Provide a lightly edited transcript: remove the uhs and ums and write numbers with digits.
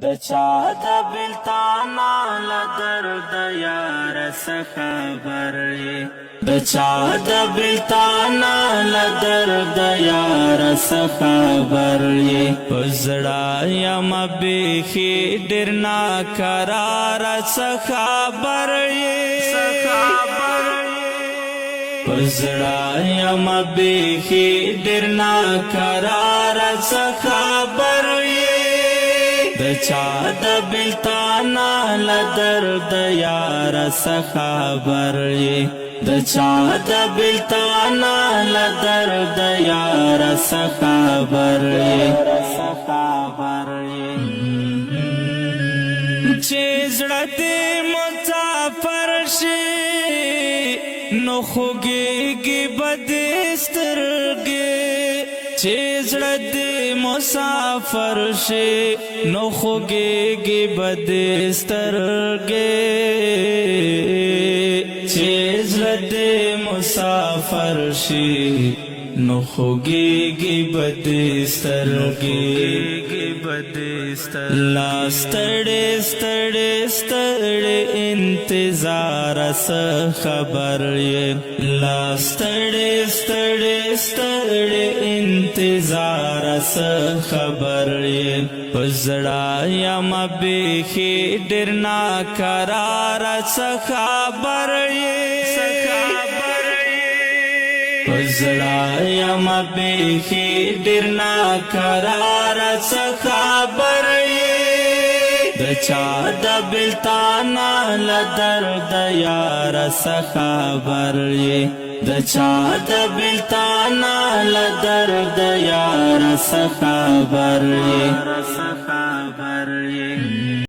د چا د بلتانا لدرد یار خبر یې د چا د بلتانا لدرد یار خبر یې پزړه یم بیخي ډېر ناقرار خبر یې پزړه یم بیخي ډېر ناقرار خبر یې د چا د بلتانا لدرد یار خبر یې د چا د بلتانا لدرد یار خبر یې چې زړه دې مسافر شي نو خوږېږي بدې سترګې چې زړه دې مسافر شي نو خوږېږي بدې سترګې چې زړه دې مسافر شي نو خوږېږي بدې سترګې لا ستړې ستړې ستړې انتظار خبر یې لا ستړې ستړې ستړې انتظار خبر یې پزړه یم بیخي ډېر ناقرار خبر یې پزړه یم بیخي ډېر ناقرار خبر یې د چا د بلتانا لدرد یار خبر یې د چا د بلتانا لدرد یار خبر یې